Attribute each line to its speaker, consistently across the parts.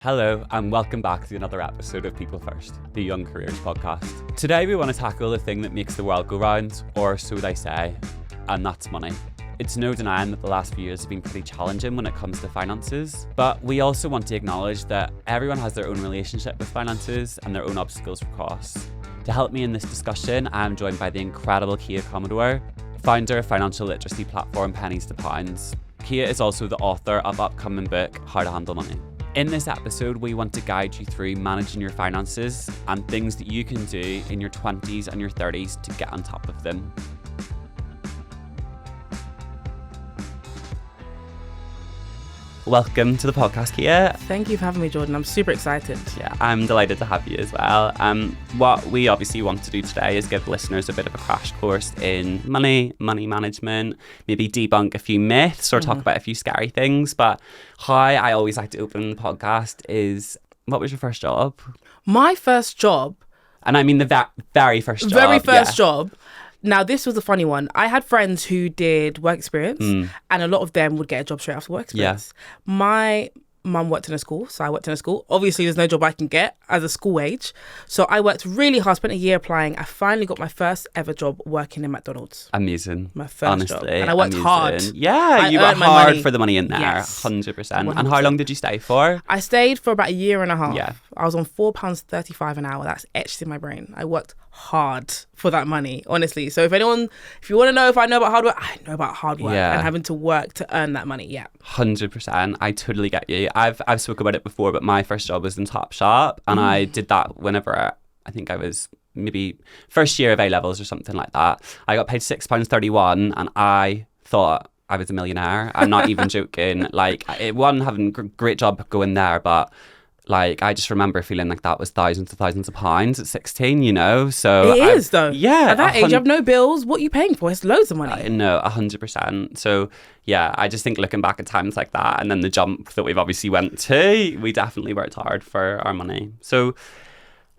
Speaker 1: Hello and welcome back to another episode of PeopleFirst, the Young Careers podcast. Today we want to tackle the thing that makes the world go round, or so they say, and that's money. It's no denying that the last few years have been pretty challenging when it comes to finances, but we also want to acknowledge that everyone has their own relationship with finances and their own obstacles for costs. To help me in this discussion, I'm joined by the incredible Kia Commodore, founder of financial literacy platform Pennies to Pounds. Kia is also the author of upcoming book, How to Handle Money. In this episode, we want to guide you through managing your finances and things that you can do in your 20s and your 30s to get on top of them. Welcome to the podcast, Kia.
Speaker 2: Thank you for having me, Jordan. I'm super excited.
Speaker 1: Yeah, I'm delighted to have you as well. What we obviously want to do today is give listeners a bit of a crash course in money management, maybe debunk a few myths or talk about a few scary things. But how I always like to open the podcast is, what was your first job?
Speaker 2: My first job.
Speaker 1: And I mean the very first job.
Speaker 2: Very first job. Now, this was a funny one. I had friends who did work experience and a lot of them would get a job straight after work experience. Yeah. My mum worked in a school, so I worked in a school. Obviously, there's no job I can get as a school age. So I worked really hard, spent a year applying. I finally got my first ever job working in McDonald's.
Speaker 1: Amazing.
Speaker 2: My first
Speaker 1: Honestly,
Speaker 2: job. And I worked hard.
Speaker 1: Yeah, you worked hard for the money in there, yes. 100%.
Speaker 2: 100%.
Speaker 1: And how long did you stay for?
Speaker 2: I stayed for about a year and a half.
Speaker 1: Yeah.
Speaker 2: I was on £4.35 an hour. That's etched in my brain. I worked hard for that money, honestly. So if you want to know if I know about hard work, I know about hard work and having to work to earn that money. Yeah.
Speaker 1: 100%. I totally get you. I've spoken about it before, but my first job was in Topshop and I did that whenever I think I was maybe first year of A-levels or something like that. I got paid £6.31 and I thought I was a millionaire. I'm not even joking. Like, it wasn't having a great job going there, but like, I just remember feeling like that was thousands of pounds at 16, you know? So
Speaker 2: it is, though.
Speaker 1: Yeah.
Speaker 2: At that age, you have no bills. What are you paying for? It's loads of money.
Speaker 1: No, 100%. So, yeah, I just think looking back at times like that and then the jump that we've obviously went to, we definitely worked hard for our money. So,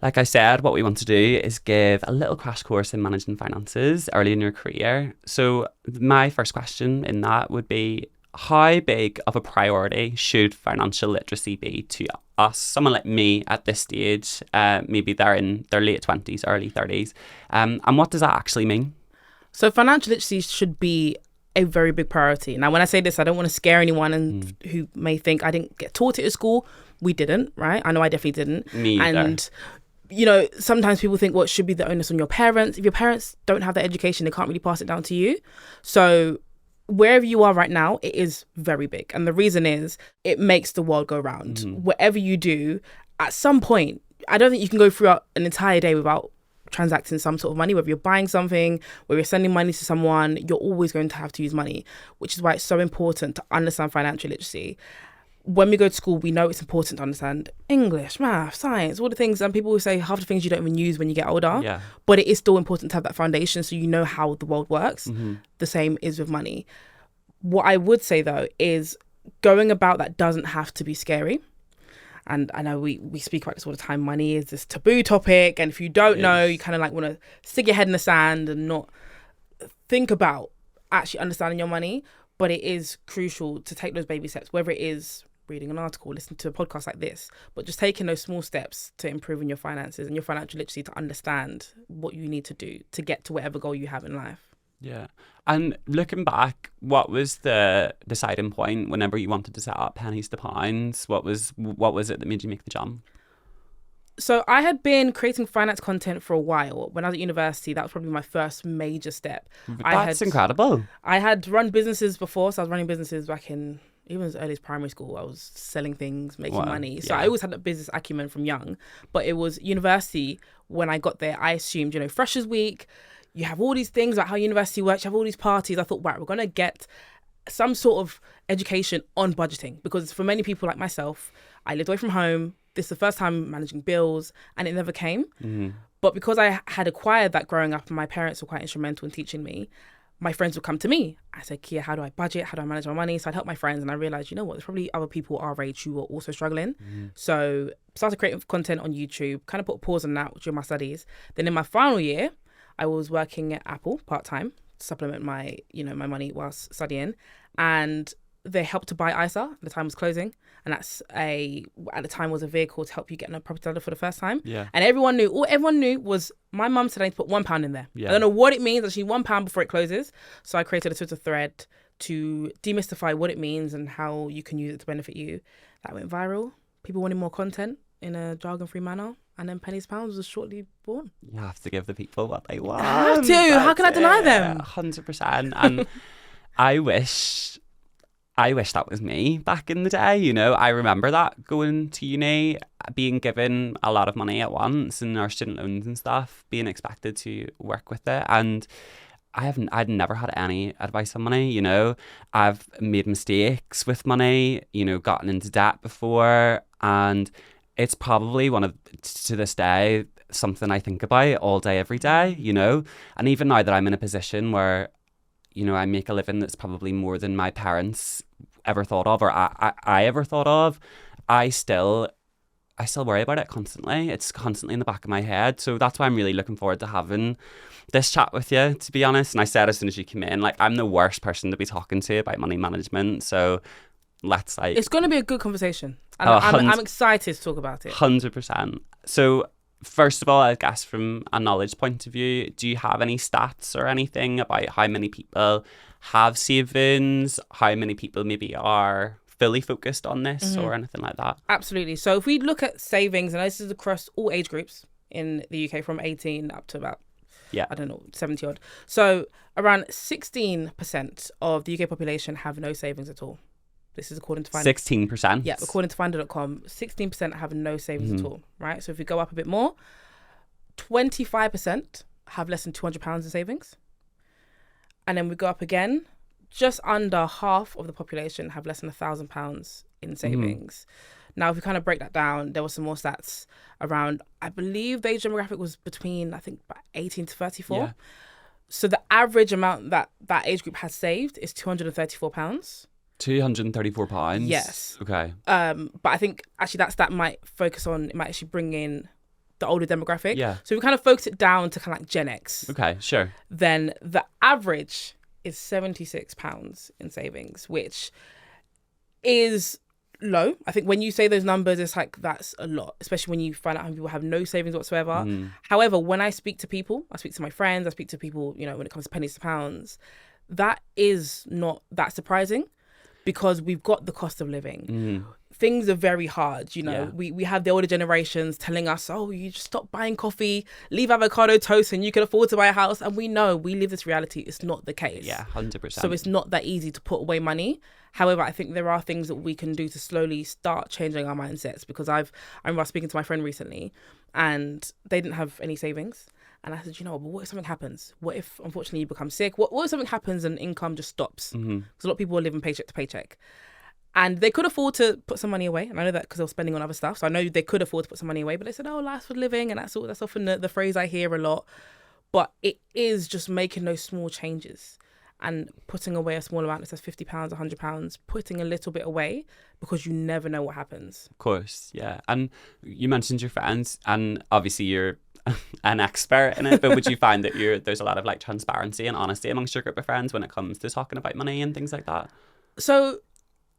Speaker 1: like I said, what we want to do is give a little crash course in managing finances early in your career. So, my first question in that would be, how big of a priority should financial literacy be to us, someone like me at this stage? Maybe they're in their late 20s, early 30s. And what does that actually mean?
Speaker 2: So financial literacy should be a very big priority. Now, when I say this, I don't want to scare anyone and who may think I didn't get taught it at school. We didn't, right? I know I definitely didn't.
Speaker 1: Me either.
Speaker 2: And you know, sometimes people think, well, it should be the onus on your parents. If your parents don't have that education, they can't really pass it down to you. So wherever you are right now, it is very big. And the reason is it makes the world go round. Whatever you do, at some point, I don't think you can go through an entire day without transacting some sort of money, whether you're buying something, whether you're sending money to someone, you're always going to have to use money, which is why it's so important to understand financial literacy. When we go to school, we know it's important to understand English, math, science, all the things. And people will say half the things you don't even use when you get older. Yeah. But it is still important to have that foundation so you know how the world works. The same is with money. What I would say, though, is going about that doesn't have to be scary. And I know we speak about this all the time. Money is this taboo topic. And if you don't know, you kind of like want to stick your head in the sand and not think about actually understanding your money. But it is crucial to take those baby steps, whether it is reading an article, listening to a podcast like this, but just taking those small steps to improving your finances and your financial literacy to understand what you need to do to get to whatever goal you have in life.
Speaker 1: Yeah. And looking back, what was the deciding point whenever you wanted to set up Pennies to Pounds? What was it that made you make the jump?
Speaker 2: So I had been creating finance content for a while. When I was at university, that was probably my first major step.
Speaker 1: That's incredible.
Speaker 2: I had run businesses before, so I was running businesses back in even as early as primary school. I was selling things, making money. So I always had that business acumen from young. But it was university when I got there, I assumed, Freshers Week, you have all these things about how university works, you have all these parties. I thought, right, we're going to get some sort of education on budgeting. Because for many people like myself, I lived away from home. This is the first time managing bills and it never came. But because I had acquired that growing up and my parents were quite instrumental in teaching me, my friends would come to me. I said, Kia, how do I budget? How do I manage my money? So I'd help my friends and I realised, you know what, there's probably other people our age who are also struggling. So started creating content on YouTube, kind of put a pause on that during my studies. Then in my final year, I was working at Apple part-time to supplement my, my money whilst studying. And they helped to buy ISA. The time was closing, and at the time was a vehicle to help you get in a property ladder for the first time.
Speaker 1: Yeah.
Speaker 2: And all everyone knew was my mum said I need to put £1 in there.
Speaker 1: Yeah.
Speaker 2: I don't know what it means. Actually, £1 before it closes. So I created a Twitter thread to demystify what it means and how you can use it to benefit you. That went viral. People wanted more content in a jargon-free manner. And then Pennies Pounds was shortly born.
Speaker 1: You have to give the people what they want.
Speaker 2: I have to. How can I deny them?
Speaker 1: 100%. And I wish that was me back in the day. You know, I remember that going to uni, being given a lot of money at once and our student loans and stuff, being expected to work with it. And I'd never had any advice on money, you know. I've made mistakes with money, you know, gotten into debt before, and it's probably to this day, something I think about all day, every day, you know. And even now that I'm in a position where, you know, I make a living that's probably more than my parents ever thought of, or I ever thought of, I still worry about it constantly. It's constantly in the back of my head. So that's why I'm really looking forward to having this chat with you, to be honest. And I said as soon as you came in, like, I'm the worst person to be talking to about money management. So let's it's
Speaker 2: going to be a good conversation. And I'm excited to talk about it.
Speaker 1: 100%. So first of all, I guess from a knowledge point of view, do you have any stats or anything about how many people have savings, how many people maybe are fully focused on this or anything like that?
Speaker 2: Absolutely. So if we look at savings, and this is across all age groups in the UK from 18 up to about, 70 odd. So around 16% of the UK population have no savings at all. This is according to Finder.
Speaker 1: 16%?
Speaker 2: Yeah, according to Finder.com, 16% have no savings at all, right? So if we go up a bit more, 25% have less than £200 in savings. And then we go up again, just under half of the population have less than £1,000 in savings. Now, if we kind of break that down, there were some more stats around, I believe the age demographic was between, I think, about 18 to 34. Yeah. So the average amount that age group has saved is £234.
Speaker 1: £234?
Speaker 2: Yes.
Speaker 1: Okay.
Speaker 2: But I think actually that might actually bring in the older demographic.
Speaker 1: Yeah.
Speaker 2: So we kind of focus it down to kind of like Gen X.
Speaker 1: Okay, sure.
Speaker 2: Then the average is £76 in savings, which is low. I think when you say those numbers, it's like, that's a lot, especially when you find out how people have no savings whatsoever. However, when I speak to people, I speak to my friends, I speak to people, you know, when it comes to pennies to pounds, that is not that surprising because we've got the cost of living. Things are very hard, you know. Yeah. We have the older generations telling us, oh, you just stop buying coffee, leave avocado toast and you can afford to buy a house. And we know, we live this reality. It's not the case.
Speaker 1: Yeah, 100%.
Speaker 2: So it's not that easy to put away money. However, I think there are things that we can do to slowly start changing our mindsets, because I remember speaking to my friend recently and they didn't have any savings. And I said, you know, but what if something happens? What if, unfortunately, you become sick? What if something happens and income just stops? Because a lot of people are living paycheck to paycheck. And they could afford to put some money away. And I know that because they were spending on other stuff. So I know they could afford to put some money away. But they said, oh, life's for living. And that's often the phrase I hear a lot. But it is just making those small changes and putting away a small amount that says £50, £100, putting a little bit away, because you never know what happens.
Speaker 1: Of course, yeah. And you mentioned your friends, and obviously you're an expert in it, but would you find that there's a lot of like transparency and honesty amongst your group of friends when it comes to talking about money and things like that?
Speaker 2: So,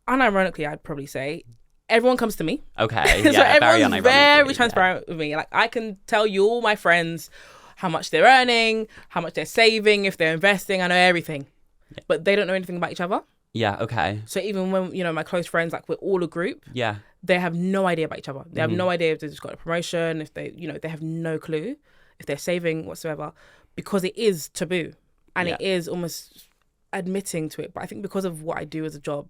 Speaker 2: unironically, I'd probably say everyone comes to me.
Speaker 1: Okay,
Speaker 2: so
Speaker 1: yeah,
Speaker 2: everyone's very transparent with me. Like, I can tell you, all my friends, how much they're earning, how much they're saving, if they're investing. I know everything, but they don't know anything about each other.
Speaker 1: Yeah, okay.
Speaker 2: So even when, you know, my close friends, like, we're all a group.
Speaker 1: Yeah.
Speaker 2: They have no idea about each other. They have no idea if they just got a promotion, if they, you know, they have no clue if they're saving whatsoever, because it is taboo and it is almost admitting to it. But I think because of what I do as a job,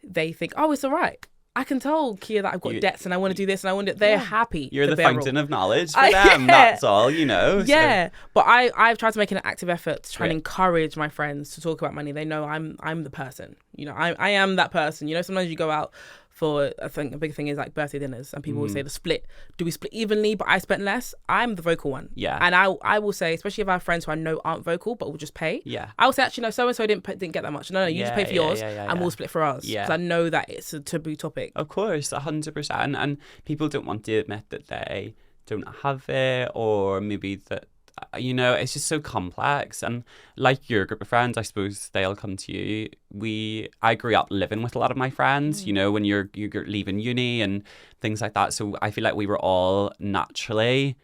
Speaker 2: they think, oh, it's all right. I can tell Kia that I've got debts and I want to do this and I want to. They're happy.
Speaker 1: You're the fountain of knowledge for them. That's all, you know.
Speaker 2: Yeah,
Speaker 1: so.
Speaker 2: But I've tried to make an active effort to try and encourage my friends to talk about money. They know I'm the person. You know, I am that person. You know, sometimes you go out for, I think a big thing is like birthday dinners, and people will say the split. Do we split evenly? But I spent less. I'm the vocal one.
Speaker 1: Yeah.
Speaker 2: And I will say, especially if I have friends who I know aren't vocal but will just pay.
Speaker 1: Yeah.
Speaker 2: I will say, actually, no, so and so didn't get that much. No, you just pay for yours, and we'll split for ours. Yeah. Because I know that it's a taboo topic.
Speaker 1: Of course, 100%. And people don't want to admit that they don't have it, or maybe that you know, it's just so complex. And like your group of friends, I suppose they'll come to you. I grew up living with a lot of my friends, you know, when you're leaving uni and things like that. So I feel like we were all naturally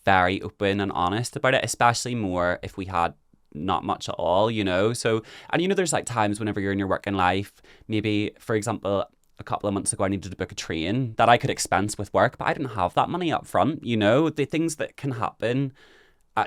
Speaker 1: very open and honest about it, especially more if we had not much at all, you know. So, and you know, there's like times whenever you're in your working life, maybe, for example, a couple of months ago, I needed to book a train that I could expense with work, but I didn't have that money up front, you know. The things that can happen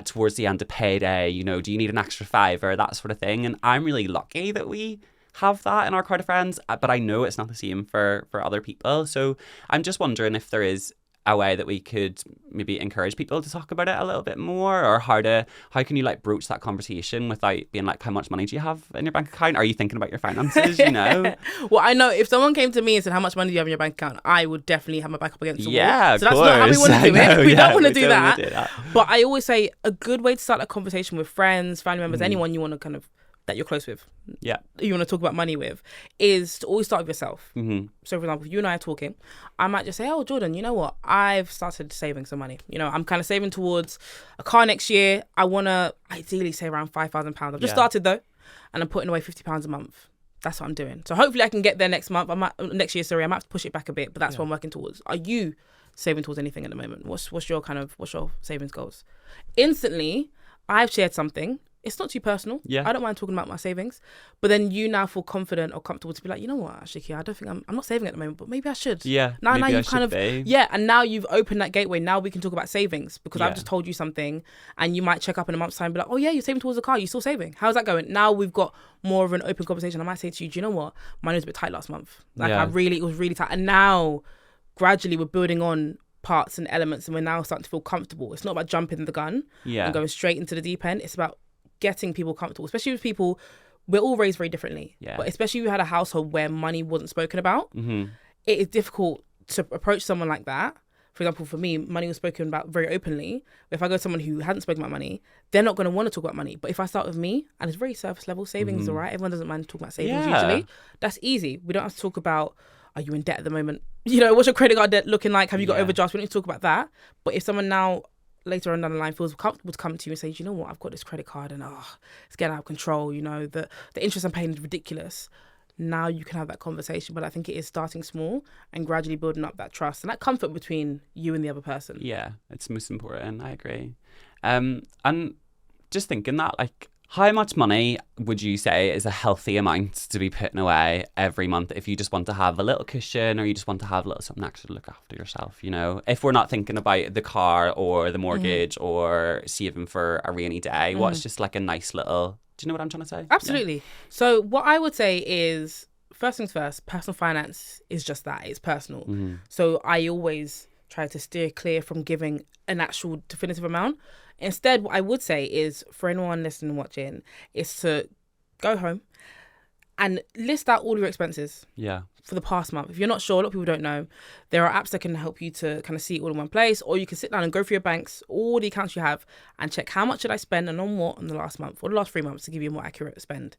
Speaker 1: towards the end of payday, you know, do you need an extra $5 that sort of thing? And I'm really lucky that we have that in our crowd of friends, but I know it's not the same for other people. So I'm just wondering if there is a way that we could maybe encourage people to talk about it a little bit more, or how can you like broach that conversation without being like, how much money do you have in your bank account? Are you thinking about your finances, you know?
Speaker 2: Well, I know if someone came to me and said, how much money do you have in your bank account? I would definitely have my back up against the wall.
Speaker 1: Yeah,
Speaker 2: so that's not how we want to do it. We don't want to do that. But I always say a good way to start a conversation with friends, family members, anyone you want to kind of, that you're close with, you want to talk about money with, is to always start with yourself. So for example, if you and I are talking, I might just say, oh, Jordan, you know what, I've started saving some money, you know, I'm kind of saving towards a car next year. I want to ideally save around £5,000. I've just started though, and I'm putting away £50 a month. That's what I'm doing. So hopefully I can get there next year, I might have to push it back a bit, but that's what I'm working towards. Are you saving towards anything at the moment? What's your savings goals? Instantly, I've shared something. It's not too personal. Yeah. I don't mind talking about my savings. But then you now feel confident or comfortable to be like, you know what, actually, Kia, I don't think I'm not saving at the moment, but maybe I should.
Speaker 1: Yeah.
Speaker 2: Now you've kind of, and now you've opened that gateway. Now we can talk about savings because I've just told you something, and you might check up in a month's time and be like, oh yeah, you're saving towards a car. You're still saving. How's that going? Now we've got more of an open conversation. I might say to you, do you know what? Mine was a bit tight last month. Like it was really tight. And now gradually we're building on parts and elements, and we're now starting to feel comfortable. It's not about jumping the gun and going straight into the deep end. It's about getting people comfortable, especially with people, we're all raised very differently, but especially if you had a household where money wasn't spoken about, it is difficult to approach someone like that. For example, for me, money was spoken about very openly. If I go to someone who hadn't spoken about money, they're not going to want to talk about money. But if I start with me, and it's very surface level, savings, all right, everyone doesn't mind talking about savings usually. That's easy. We don't have to talk about, are you in debt at the moment? You know, what's your credit card debt looking like? Have you got overdrafts? We don't need to talk about that. But if someone now later on down the line feels comfortable to come to you and say, you know what, I've got this credit card and it's getting out of control, you know, the interest I'm paying is ridiculous. Now you can have that conversation, but I think it is starting small and gradually building up that trust and that comfort between you and the other person. Yeah,
Speaker 1: it's most important. I agree. And just thinking that, like, how much money would you say is a healthy amount to be putting away every month if you just want to have a little cushion or you just want to have a little something extra to look after yourself, you know? If we're not thinking about the car or the mortgage or saving for a rainy day, what's just like a nice little... Do you know what I'm trying to say?
Speaker 2: Absolutely. Yeah. So what I would say is, first things first, personal finance is just that. It's personal. So I always try to steer clear from giving an actual definitive amount. Instead, what I would say is, for anyone listening and watching, is to go home and list out all your expenses for the past month. If you're not sure, a lot of people don't know, there are apps that can help you to kind of see it all in one place, or you can sit down and go through your banks, all the accounts you have, and check how much did I spend and on what in the last month or the last 3 months to give you a more accurate spend.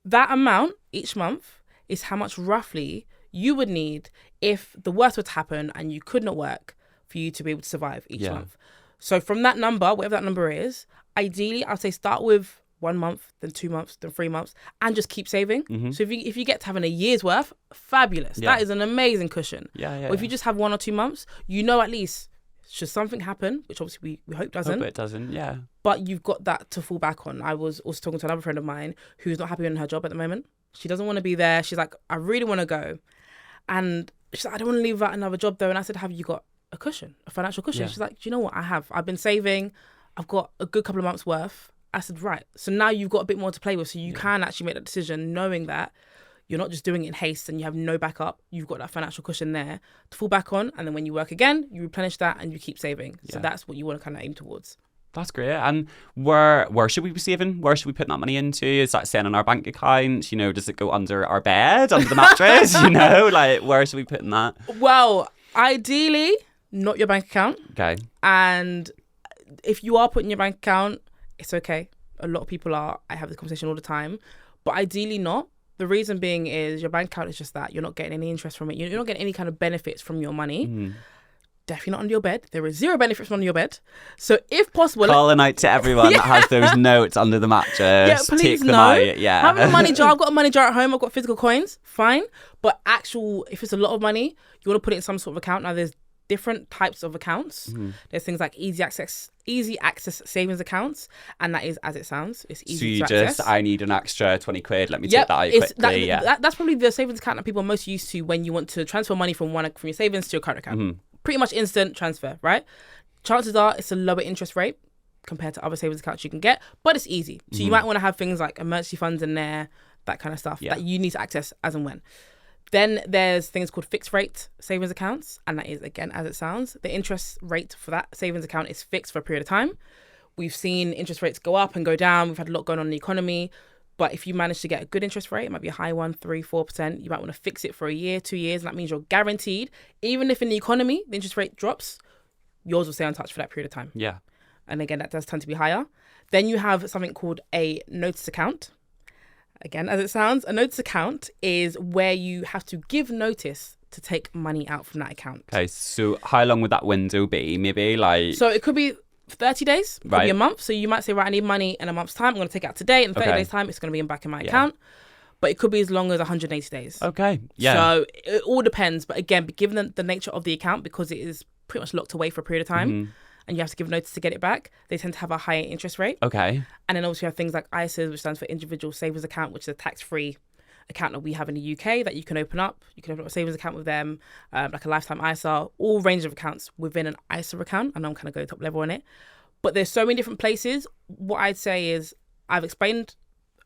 Speaker 2: That amount each month is how much roughly you would need if the worst were to happen and you could not work for you to be able to survive each month. So from that number, whatever that number is, ideally, I'd say start with 1 month, then 2 months, then 3 months, and just keep saving. So if you get to having a year's worth, fabulous. That is an amazing cushion. Or if you just have 1 or 2 months, you know at least, should something happen, which obviously we hope doesn't.
Speaker 1: Hope it doesn't,
Speaker 2: but you've got that to fall back on. I was also talking to another friend of mine who's not happy in her job at the moment. She doesn't want to be there. She's like, I really want to go. And she's like, I don't want to leave without another job though. And I said, have you got a cushion, a financial cushion? She's like, do you know what, I've been saving, I've got a good couple of months worth. I said, right, so now you've got a bit more to play with, so you can actually make that decision knowing that you're not just doing it in haste and you have no backup. You've got that financial cushion there to fall back on, and then when you work again, you replenish that and you keep saving. So that's what you want to kind of aim towards.
Speaker 1: That's great. And where should we be saving? Where should we put that money into? Is that staying in our bank account? You know, does it go under our bed, under the mattress? You know, like, where should we put in that?
Speaker 2: Well, ideally, not your bank account.
Speaker 1: Okay.
Speaker 2: And if you are putting your bank account, it's okay. A lot of people are. I have this conversation all the time. But ideally not. The reason being is your bank account is just that. You're not getting any interest from it. You're not getting any kind of benefits from your money. definitely not under your bed. There is zero benefits from under your bed. So if possible,
Speaker 1: calling out to everyone that has those notes under the mattress.
Speaker 2: Yeah, please
Speaker 1: take them
Speaker 2: no.
Speaker 1: out. Yeah.
Speaker 2: Having a money jar, I've got a money jar at home. I've got physical coins, fine. But if it's a lot of money, you want to put it in some sort of account. Now, there's different types of accounts. There's things like easy access savings accounts, and that is as it sounds. It's easy to access.
Speaker 1: I need an extra 20 quid. Let me take that out quickly.
Speaker 2: That's probably the savings account that people are most used to when you want to transfer money from your savings to your current account. Pretty much instant transfer, right? Chances are it's a lower interest rate compared to other savings accounts you can get, but it's easy. So you might want to have things like emergency funds in there, that kind of stuff that you need to access as and when. Then there's things called fixed rate savings accounts, and that is, again, as it sounds. The interest rate for that savings account is fixed for a period of time. We've seen interest rates go up and go down. We've had a lot going on in the economy. But if you manage to get a good interest rate, it might be a high one, 3-4%. You might want to fix it for a year, 2 years. And that means you're guaranteed, even if in the economy, the interest rate drops, yours will stay untouched for that period of time.
Speaker 1: Yeah.
Speaker 2: And again, that does tend to be higher. Then you have something called a notice account. Again, as it sounds, a notice account is where you have to give notice to take money out from that account.
Speaker 1: Okay, so how long would that window be? Maybe like...
Speaker 2: So it could be 30 days, could be a month. So you might say, right, I need money in a month's time. I'm going to take it out today. In 30 days' time, it's going to be back in my account. But it could be as long as 180 days.
Speaker 1: Okay, yeah.
Speaker 2: So it all depends. But again, given the nature of the account, because it is pretty much locked away for a period of time, and you have to give notice to get it back, they tend to have a higher interest rate.
Speaker 1: Okay.
Speaker 2: And then also you have things like ISAs, which stands for Individual Savings Account, which is a tax-free account that we have in the UK that you can open up. You can open up a savings account with them, like a lifetime ISA, all range of accounts within an ISA account. I know I'm kind of going top level on it. But there's so many different places. What I'd say is I've explained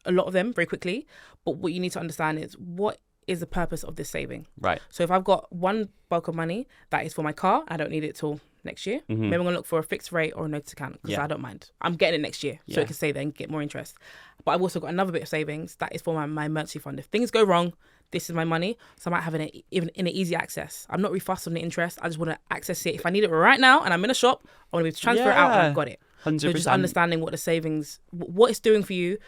Speaker 2: a lot of them very quickly, but what you need to understand is what is the purpose of this saving.
Speaker 1: Right.
Speaker 2: So if I've got one bulk of money that is for my car, I don't need it till next year. Maybe I'm going to look for a fixed rate or a notice account because I don't mind. I'm getting it next year so it can stay there and get more interest. But I've also got another bit of savings that is for my emergency fund. If things go wrong, this is my money. So I might have it even in an easy access. I'm not really fussed on the interest. I just want to access it. If I need it right now and I'm in a shop, I want to be able to transfer it out and I've got it.
Speaker 1: 100%.
Speaker 2: So just understanding what the savings, what it's doing for you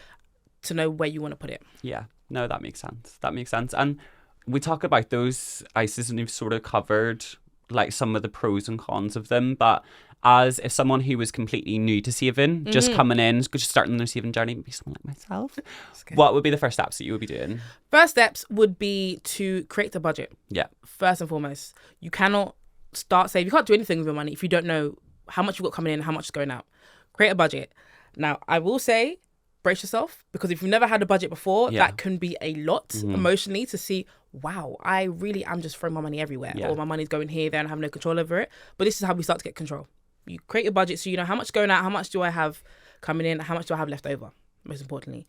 Speaker 2: to know where you want to put it.
Speaker 1: Yeah, no, that makes sense. That makes sense. And we talk about those ISAs and you've sort of covered like some of the pros and cons of them, but as if someone who was completely new to saving, just coming in, just starting their saving journey, maybe someone like myself, what would be the first steps that you would be doing?
Speaker 2: First steps would be to create a budget.
Speaker 1: Yeah.
Speaker 2: First and foremost, you cannot start saving. You can't do anything with your money if you don't know how much you've got coming in and how much is going out. Create a budget. Now, I will say, brace yourself, because if you've never had a budget before, that can be a lot emotionally to see, wow, I really am just throwing my money everywhere, or my money's going here, there, and I have no control over it. But this is how we start to get control. You create your budget so you know how much is going out, how much do I have coming in, how much do I have left over, most importantly.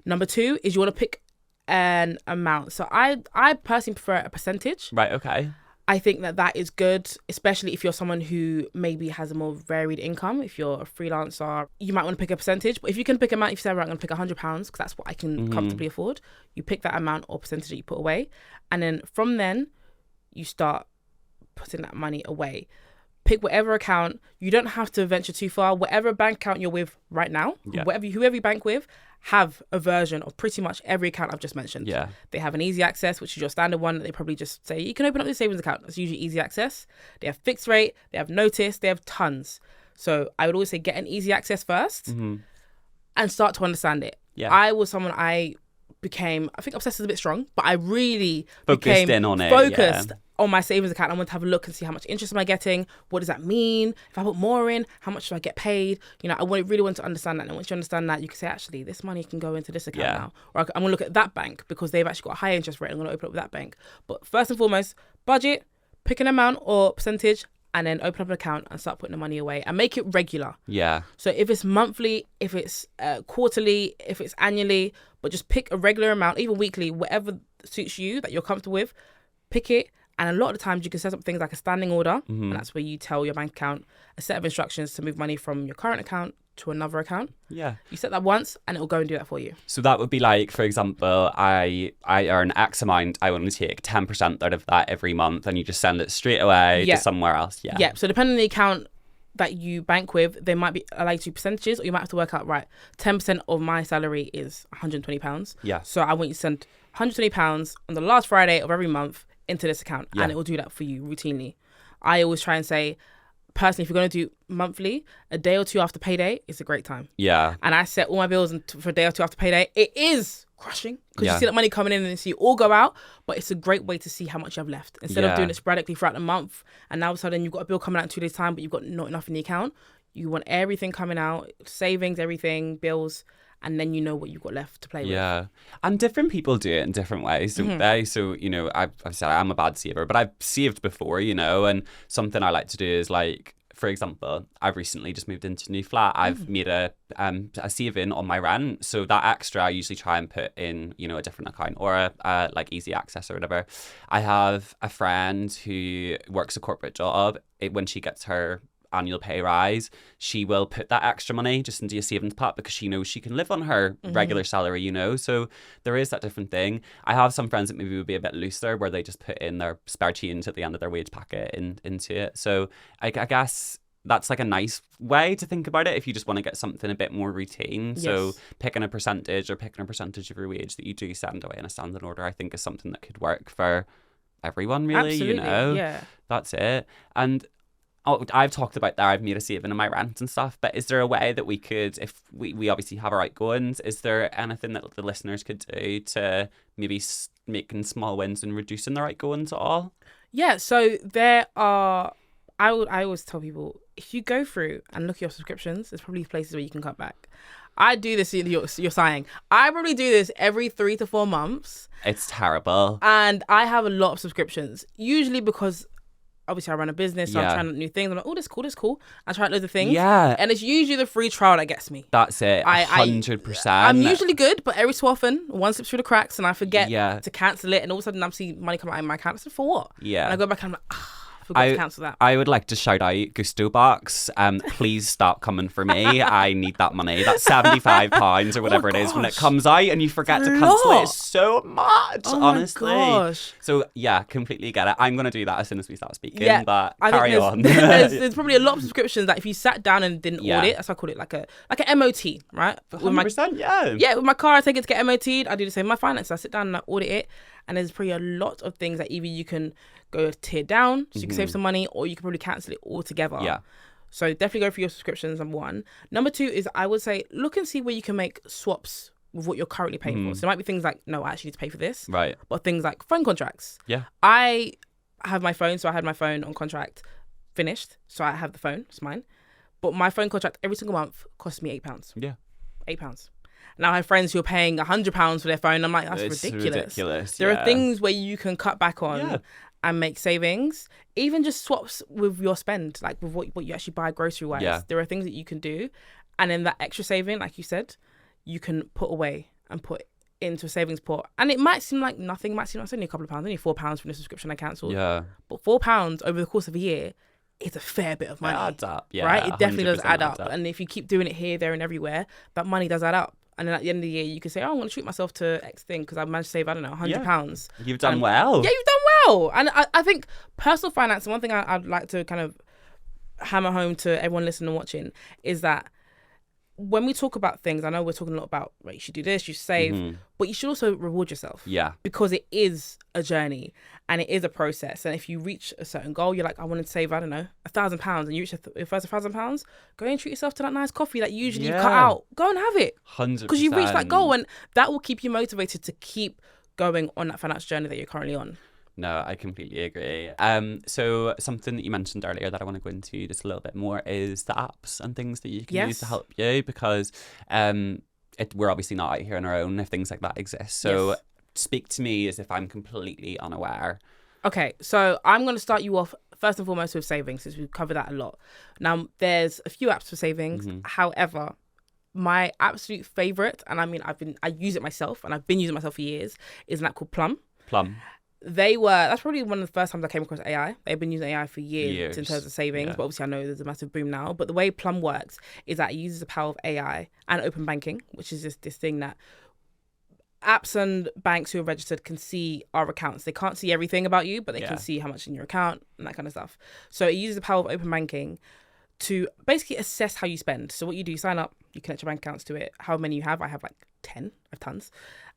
Speaker 2: Number 2 is you want to pick an amount. So I personally prefer a percentage.
Speaker 1: Right, okay.
Speaker 2: I think that is good, especially if you're someone who maybe has a more varied income. If you're a freelancer, you might want to pick a percentage. But if you can pick an amount, if you say, right, I'm going to pick £100 because that's what I can comfortably afford, you pick that amount or percentage that you put away. And then from then, you start putting that money away. Pick whatever account. You don't have to venture too far. Whatever bank account you're with right now, whoever you bank with, have a version of pretty much every account I've just mentioned. Yeah. They have an easy access, which is your standard one that they probably just say, you can open up this savings account. That's usually easy access. They have fixed rate, they have notice, they have tons. So I would always say get an easy access first and start to understand it. Yeah. I was someone I think obsessed is a bit strong, but I really
Speaker 1: focused
Speaker 2: on my savings account. I want to have a look and see how much interest am I getting? What does that mean? If I put more in, how much do I get paid? You know, I really want to understand that. And once you understand that, you can say, actually, this money can go into this account now. Or I'm going to look at that bank because they've actually got a higher interest rate. I'm going to open up with that bank. But first and foremost, budget, pick an amount or percentage, and then open up an account and start putting the money away and make it regular. Yeah. So if it's monthly, if it's quarterly, if it's annually, but just pick a regular amount, even weekly, whatever suits you that you're comfortable with, pick it. And a lot of the times you can set up things like a standing order, and that's where you tell your bank account a set of instructions to move money from your current account to another account. Yeah. You set that once and it will go and do that for you.
Speaker 1: So that would be like, for example, I earn X amount, I want to take 10% out of that every month, and you just send it straight away to somewhere else. Yeah.
Speaker 2: Yeah. So depending on the account that you bank with, they might be allowed to percentages, or you might have to work out, right, 10% of my salary is £120. Yeah. So I want you to send £120 on the last Friday of every month into this account, and it will do that for you routinely. I always try and say, personally, if you're going to do monthly, a day or two after payday is a great time.
Speaker 1: Yeah.
Speaker 2: And I set all my bills for a day or two after payday. It is crushing because
Speaker 1: Yeah.
Speaker 2: you see that money coming in and you see it all go out, but it's a great way to see how much you have left. Instead of doing it sporadically throughout the month, and now all of a sudden you've got a bill coming out in 2 days' time, but you've got not enough in the account. You want everything coming out, savings, everything, bills, and then you know what you've got left to play with.
Speaker 1: Yeah. And different people do it in different ways, don't they? So, you know, I've said I'm a bad saver, but I've saved before, you know, and something I like to do is like, for example, I've recently just moved into a new flat. I've made a saving on my rent. So that extra I usually try and put in, you know, a different account or a like easy access or whatever. I have a friend who works a corporate job. When she gets her annual pay rise, she will put that extra money just into a savings pot because she knows she can live on her regular salary, you know. So there is that different thing. I have some friends that maybe would be a bit looser where they just put in their spare change at the end of their wage packet into it. So I guess that's like a nice way to think about it if you just want to get something a bit more routine. So picking a percentage of your wage that you do send away in a standing order, I think is something that could work for everyone, really.
Speaker 2: Absolutely,
Speaker 1: you know.
Speaker 2: yeah.
Speaker 1: That's it. And I've talked about that. I've made a saving in my rent and stuff. But is there a way that we could, if we obviously have our outgoings, is there anything that the listeners could do to maybe making small wins and reducing their outgoings at all? Yeah.
Speaker 2: So there are. I always tell people, if you go through and look at your subscriptions, there's probably places where you can cut back. I do this. You're sighing. I probably do this every 3 to 4 months.
Speaker 1: It's terrible.
Speaker 2: And I have a lot of subscriptions, usually because obviously I run a business, so I'm trying out new things. I'm like, oh, this is cool. I try out loads of things.
Speaker 1: Yeah.
Speaker 2: And it's usually the free trial that gets me.
Speaker 1: That's it. 100%.
Speaker 2: I'm usually good, but every so often, one slips through the cracks and I forget to cancel it. And all of a sudden, I'm seeing money come out in my account. I said, for what?
Speaker 1: Yeah.
Speaker 2: And I go back and I'm like, I forgot to cancel that.
Speaker 1: I would like to shout out Gusto Box. Please stop coming for me. I need that money. That's £75 or whatever it is when it comes out and you forget to cancel it. It's so much, honestly.
Speaker 2: My gosh.
Speaker 1: So yeah, completely get it. I'm going to do that as soon as we start speaking,
Speaker 2: Yeah,
Speaker 1: but
Speaker 2: I
Speaker 1: carry
Speaker 2: think
Speaker 1: on.
Speaker 2: there's probably a lot of subscriptions that if you sat down and didn't audit, that's why I call it like an MOT, right?
Speaker 1: 100%,
Speaker 2: Yeah, with my car, I take it to get MOT'd. I do the same with my finances. I sit down and I audit it. And there's probably a lot of things that either you can go tier down so you can save some money, or you can probably cancel it altogether. Yeah. So definitely go for your subscriptions, number one. Number two is I would say look and see where you can make swaps with what you're currently paying for. So there might be things like, no, I actually need to pay for this.
Speaker 1: Right.
Speaker 2: But things like phone contracts.
Speaker 1: Yeah.
Speaker 2: I have my phone, so I had my phone on contract finished. So I have the phone, it's mine. But my phone contract every single month costs me £8.
Speaker 1: Yeah.
Speaker 2: £8. Now I have friends who are paying £100 for their phone. I'm like, that's ridiculous. There are things where you can cut back on and make savings. Even just swaps with your spend, like with what you actually buy grocery wise. Yeah. There are things that you can do. And then that extra saving, like you said, you can put away and put into a savings pot. And it might seem like nothing, it's only a couple of pounds, only £4 from the subscription I cancelled. Yeah. But £4 over the course of a year is a fair bit of money. It adds up, right? It definitely does add up. And if you keep doing it here, there and everywhere, that money does add up. And then at the end of the year, you can say, oh, I'm going to treat myself to X thing because I managed to save, I don't know, £100.
Speaker 1: You've done well.
Speaker 2: Yeah, you've done well. And I think personal finance, and one thing I'd like to kind of hammer home to everyone listening and watching is that when we talk about things, I know we're talking a lot about, right, you should do this, you save, but you should also reward yourself. Yeah. Because it is a journey and it is a process. And if you reach a certain goal, you're like, I want to save, I don't know, £1,000, and you reach your first £1,000, go and treat yourself to that nice coffee that you usually cut out. Go and have it.
Speaker 1: 100%.
Speaker 2: Because you reached that goal, and that will keep you motivated to keep going on that financial journey that you're currently on.
Speaker 1: No, I completely agree. So something that you mentioned earlier that I want to go into just a little bit more is the apps and things that you can use to help you, because we're obviously not out here on our own if things like that exist. So speak to me as if I'm completely unaware.
Speaker 2: Okay, so I'm going to start you off first and foremost with savings, since we've covered that a lot. Now, there's a few apps for savings. However, my absolute favourite, and I mean, I use it myself, and I've been using it myself for years, is an app called Plum.
Speaker 1: Plum.
Speaker 2: That's probably one of the first times I came across AI. They've been using AI for years in terms of savings, but obviously I know there's a massive boom now. But the way Plum works is that it uses the power of AI and open banking, which is just this thing that apps and banks who are registered can see our accounts. They can't see everything about you, but they can see how much in your account and that kind of stuff. So it uses the power of open banking to basically assess how you spend. So what you do, you sign up, you connect your bank accounts to it, how many you have. I have like 10, I have tons.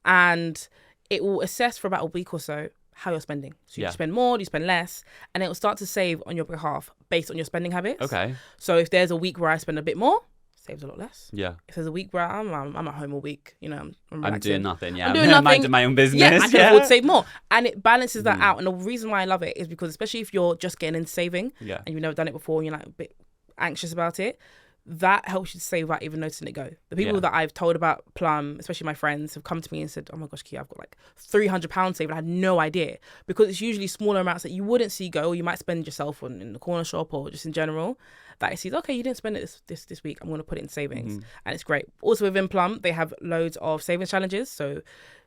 Speaker 2: And it will assess for about a week or so how you're spending. So you
Speaker 1: Yeah.
Speaker 2: spend more, do you spend less, and it will start to save on your behalf based on your spending habits.
Speaker 1: Okay.
Speaker 2: So if there's a week where I spend a bit more, saves a lot less.
Speaker 1: Yeah.
Speaker 2: If there's a week where I'm at home all week, you know, I'm
Speaker 1: I'm
Speaker 2: relaxing.
Speaker 1: doing nothing. Yeah.
Speaker 2: I'm doing nothing.
Speaker 1: Minding my own business.
Speaker 2: Yeah, I can afford to save more. And it balances that out. And the reason why I love it is because especially if you're just getting into saving
Speaker 1: Yeah.
Speaker 2: and you've never done it before and you're like a bit anxious about it, that helps you to save without even noticing it go. The people that I've told about Plum, especially my friends, have come to me and said, oh my gosh, Kia, I've got like £300 saved. I had no idea, because it's usually smaller amounts that you wouldn't see go, or you might spend yourself on in the corner shop or just in general, that it sees, okay, you didn't spend it this week, I'm going to put it in savings. And it's great. Also within Plum, they have loads of savings challenges. So,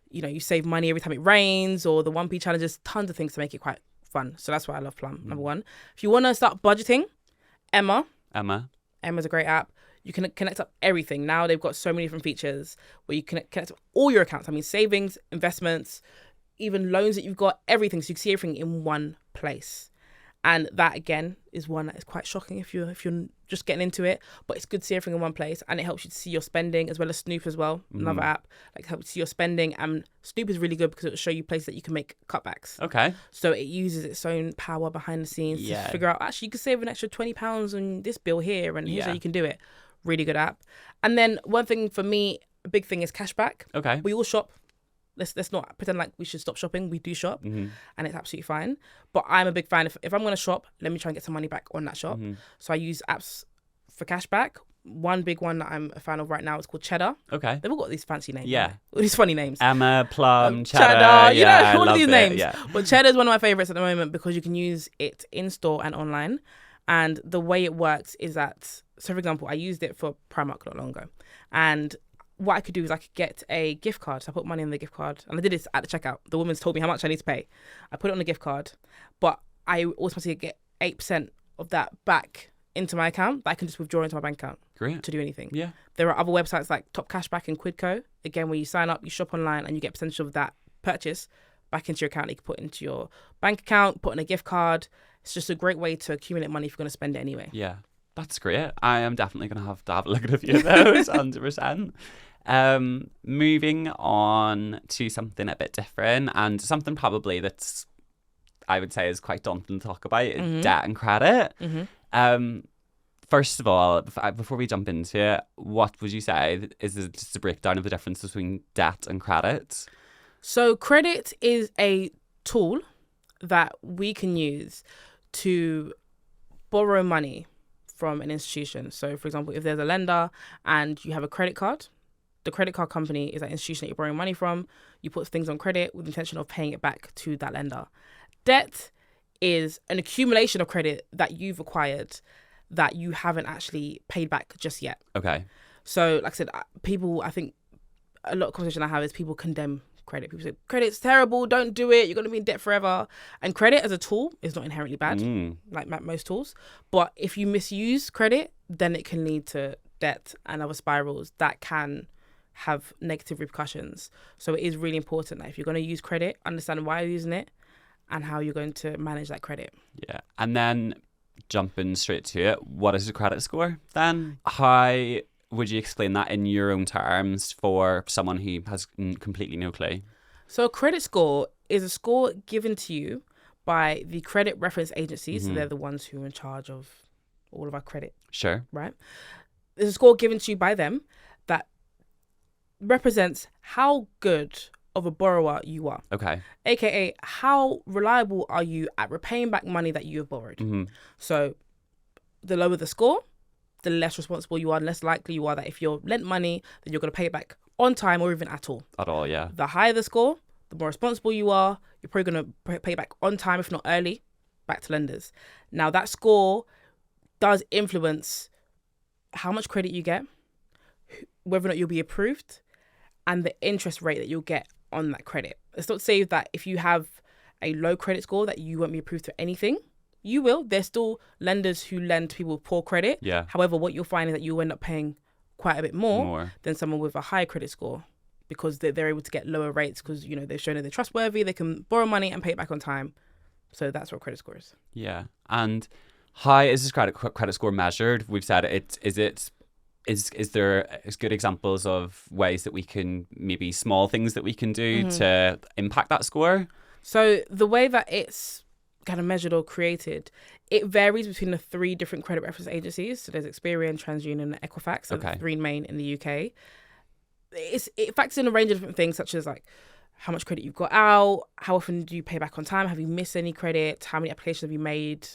Speaker 2: you know, you save money every time it rains, or the 1p challenges, tons of things to make it quite fun. So that's why I love Plum, number one. If you want to start budgeting, Emma's a great app. You can connect up everything. Now they've got so many different features where you can connect up all your accounts. I mean, savings, investments, even loans that you've got, everything. So you can see everything in one place. And that, again, is one that is quite shocking if you're just getting into it. But it's good to see everything in one place. And it helps you to see your spending, as well as Snoop as well. Another app. Like, helps you see your spending. And Snoop is really good because it will show you places that you can make cutbacks.
Speaker 1: Okay.
Speaker 2: So it uses its own power behind the scenes to figure out, actually, you could save an extra £20 on this bill here. And here's how you can do it. Really good app. And then one thing for me, a big thing is cashback. Okay. We all shop. Let's not pretend like we should stop shopping. We do shop, and it's absolutely fine. But I'm a big fan. If I'm going to shop, let me try and get some money back on that shop. So I use apps for cashback. One big one that I'm a fan of right now is called Cheddar. Okay. They've all got these fancy names. Yeah. All these funny names.
Speaker 1: Emma, Plum, Cheddar.
Speaker 2: You know, all of these names.
Speaker 1: Yeah.
Speaker 2: But Cheddar is one of my favorites at the moment because you can use it in store and online. And the way it works is that, so for example, I used it for Primark not long ago. And what I could do is I could get a gift card. So I put money in the gift card. And I did this at the checkout. The woman's told me how much I need to pay. I put it on the gift card. But I automatically get 8% of that back into my account that I can just withdraw into my bank account. Great. To do anything. Yeah. There are other websites like Top Cashback and Quidco. Again, where you sign up, you shop online, and you get a percentage of that purchase back into your account. You can put into your bank account, put in a gift card. It's just a great way to accumulate money if you're going to spend it anyway. Yeah,
Speaker 1: that's great. I am definitely going to have a look at a few of those, 100%. Moving on to something a bit different, and something probably that's, I would say, is quite daunting to talk about, debt and credit. First of all, before we jump into it, what would you say is just a breakdown of the difference between debt and credit?
Speaker 2: So credit is a tool that we can use to borrow money from an institution. So, for example, if there's a lender and you have a credit card, the credit card company is that institution that you're borrowing money from. You put things on credit with the intention of paying it back to that lender. Debt is an accumulation of credit that you've acquired that you haven't actually paid back just yet. Okay. So, like I said, I think a lot of conversation I have is people condemn credit. People say, credit's terrible, don't do it, you're going to be in debt forever. And credit as a tool is not inherently bad, like most tools. But if you misuse credit, then it can lead to debt and other spirals that can have negative repercussions. So it is really important that if you're going to use credit, understand why you're using it and how you're going to manage that credit. Yeah.
Speaker 1: And then jumping straight to it, what is a credit score then? How would you explain that in your own terms for someone who has completely no clue?
Speaker 2: So a credit score is a score given to you by the credit reference agencies. So they're the ones who are in charge of all of our credit. Sure. Right? There's a score given to you by them that represents how good of a borrower you are. Okay. AKA, how reliable are you at repaying back money that you have borrowed? So the lower the score, the less responsible you are, the less likely you are that if you're lent money, then you're going to pay it back on time or even at all. At all, yeah. The higher the score, the more responsible you are. You're probably going to pay back on time, if not early, back to lenders. Now, that score does influence how much credit you get, whether or not you'll be approved, and the interest rate that you'll get on that credit. It's not to say that if you have a low credit score that you won't be approved for anything. You will. There's still lenders who lend to people with poor credit. Yeah. However, what you'll find is that you'll end up paying quite a bit more than someone with a high credit score because they're able to get lower rates because, you know, they've shown that they're trustworthy, they can borrow money and pay it back on time. So that's what credit score is. Yeah. And how is this credit score measured? We've said is there good examples of ways that we can, maybe small things that we can do to impact that score? So the way that it's kind of measured or created, it varies between the 3 different credit reference agencies. So there's Experian, TransUnion, and Equifax. So the 3 main in the UK. It factors in a range of different things, such as like how much credit you've got out, how often do you pay back on time, have you missed any credit, how many applications have you made